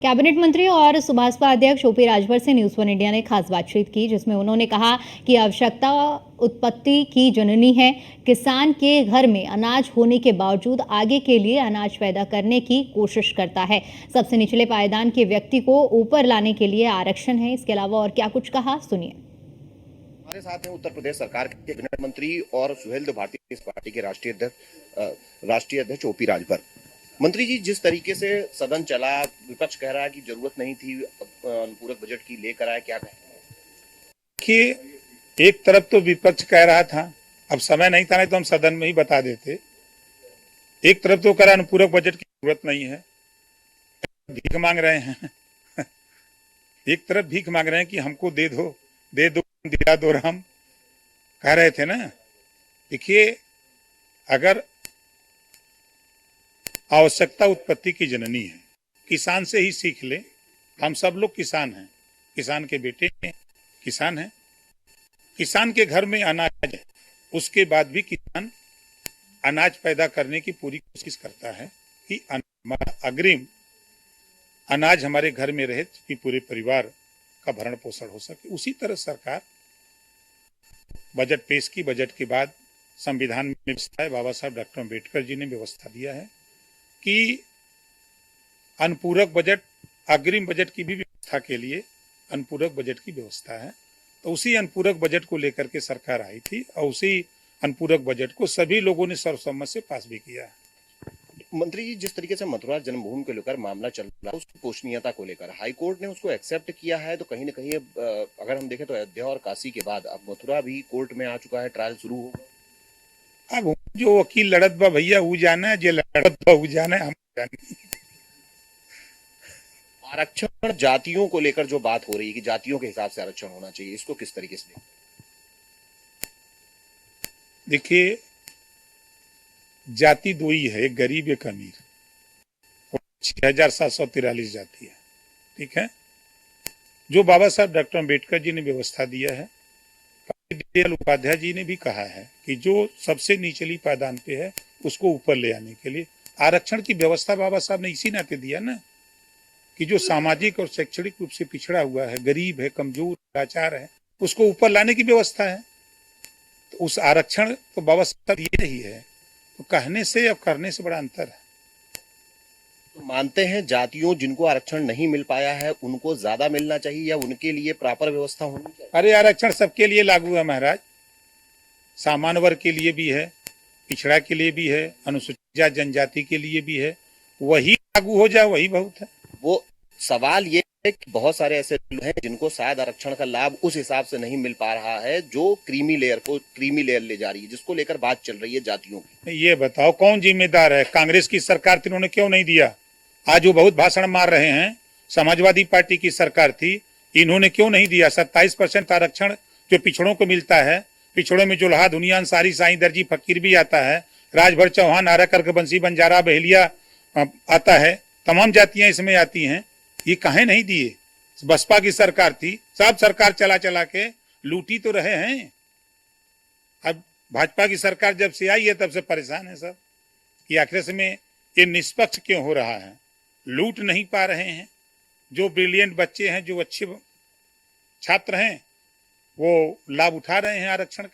Cabinet मंत्री और सुभाषपा अध्यक्ष ओपी राजभर से न्यूज़ वन इंडिया ने खास बातचीत की, जिसमें उन्होंने कहा कि आवश्यकता उत्पत्ति की जननी है। किसान के घर में अनाज होने के बावजूद आगे के लिए अनाज पैदा करने की कोशिश करता है। सबसे निचले पायदान के व्यक्ति को ऊपर लाने के लिए आरक्षण है। इसके अलावा और क्या कुछ कहा, सुनिए। हमारे साथ हैं उत्तर प्रदेश सरकार के कैबिनेट मंत्री और सुहेलदेव भारतीय पार्टी के राष्ट्रीय अध्यक्ष ओपी राजभर। मंत्री जी, जिस तरीके से सदन चला, विपक्ष कह रहा है कि जरूरत नहीं थी अनुपूरक बजट की, लेकर आए, क्या कहें? देखिए, एक तरफ तो विपक्ष कह रहा था, अब समय नहीं था, नहीं तो हम सदन में ही बता देते। एक तरफ तो कह रहा अनुपूरक बजट की जरूरत नहीं है, भीख मांग रहे हैं। एक तरफ भीख मांग रहे हैं कि हमको दे दो दिला दो राम, कह रहे थे ना। देखिए, अगर आवश्यकता उत्पत्ति की जननी है, किसान से ही सीख ले। हम सब लोग किसान हैं, किसान के बेटे हैं, किसान हैं। किसान के घर में अनाज है, उसके बाद भी किसान अनाज पैदा करने की पूरी कोशिश करता है कि हमारा अग्रिम अनाज हमारे घर में रहे, कि पूरे परिवार का भरण पोषण हो सके। उसी तरह सरकार बजट पेश की। बजट के बाद संविधान में व्यवस्था है, बाबा साहब डॉक्टर अम्बेडकर जी ने व्यवस्था दिया है कि अनुपूरक बजट, अग्रिम बजट की भी व्यवस्था के लिए अनुपूरक बजट की व्यवस्था है। तो उसी अनुपूरक बजट को लेकर के सरकार आई थी और उसी अनुपूरक बजट को सभी लोगों ने सर्वसम्मत से पास भी किया है। मंत्री जी, जिस तरीके से मथुरा जन्मभूमि को लेकर मामला चल रहा है, उसकी पोषणीयता को लेकर हाई कोर्ट ने उसको एक्सेप्ट किया है, तो कहीं ना कहीं अगर हम देखें तो अयोध्या और काशी के बाद अब मथुरा भी कोर्ट में आ चुका है, ट्रायल शुरू होगा। अब जो वकील लड़त बा भैया वो जाना है, जो लड़त बा वो जाना है, हम जाने। आरक्षण जातियों को लेकर जो बात हो रही है कि जातियों के हिसाब से आरक्षण होना चाहिए, इसको किस तरीके से देखिए, जाति दो ही है, एक गरीब एक अमीर। 6743 जाति है, ठीक है। जो बाबा साहब डॉक्टर अम्बेडकर जी ने व्यवस्था दिया है, दीनदयाल उपाध्याय जी ने भी कहा है कि जो सबसे निचली पायदान पे है उसको ऊपर ले आने के लिए आरक्षण की व्यवस्था बाबा साहब ने इसी नाते दिया ना, कि जो सामाजिक और शैक्षणिक रूप से पिछड़ा हुआ है, गरीब है, कमजोर, लाचार है, उसको ऊपर लाने की व्यवस्था है। तो उस आरक्षण तो बाबा साहब ये ही है। तो कहने से और करने से बड़ा अंतर है। तो मानते हैं जातियों जिनको आरक्षण नहीं मिल पाया है उनको ज्यादा मिलना चाहिए या उनके लिए प्रॉपर व्यवस्था होनी चाहिए? अरे, आरक्षण सबके लिए लागू है महाराज, सामान्य वर्ग के लिए भी है, पिछड़ा के लिए भी है, अनुसूचित जनजाति के लिए भी है। वही लागू हो जाए वही बहुत है। वो सवाल ये है कि बहुत सारे ऐसे लोग हैं जिनको शायद आरक्षण का लाभ उस हिसाब से नहीं मिल पा रहा है जो क्रीमी लेयर ले जा रही है, जिसको लेकर बात चल रही है जातियों की। ये बताओ कौन जिम्मेदार है? कांग्रेस की सरकार थी, उन्होंने क्यों नहीं दिया? आज वो बहुत भाषण मार रहे हैं, समाजवादी पार्टी की सरकार थी, इन्होंने क्यों नहीं दिया? 27% आरक्षण जो पिछड़ों को मिलता है, पिछड़ों में जुल्हा, दुनिया, अंसारी, साईं, दर्जी, फकीर भी आता है, राजभर, चौहान, आरा, कर्क, बंसी, बंजारा, बहेलिया आता है, तमाम जातियां इसमें आती हैं। ये काहे नहीं दिए? बसपा की सरकार थी, सब सरकार चला चला के लूटी तो रहे हैं। अब भाजपा की सरकार जब से आई है तब से परेशान है सब कि आखिर में ये निष्पक्ष क्यों हो रहा है। लूट नहीं पा रहे हैं। जो ब्रिलियंट बच्चे हैं, जो अच्छे छात्र हैं, वो लाभ उठा रहे हैं आरक्षण का।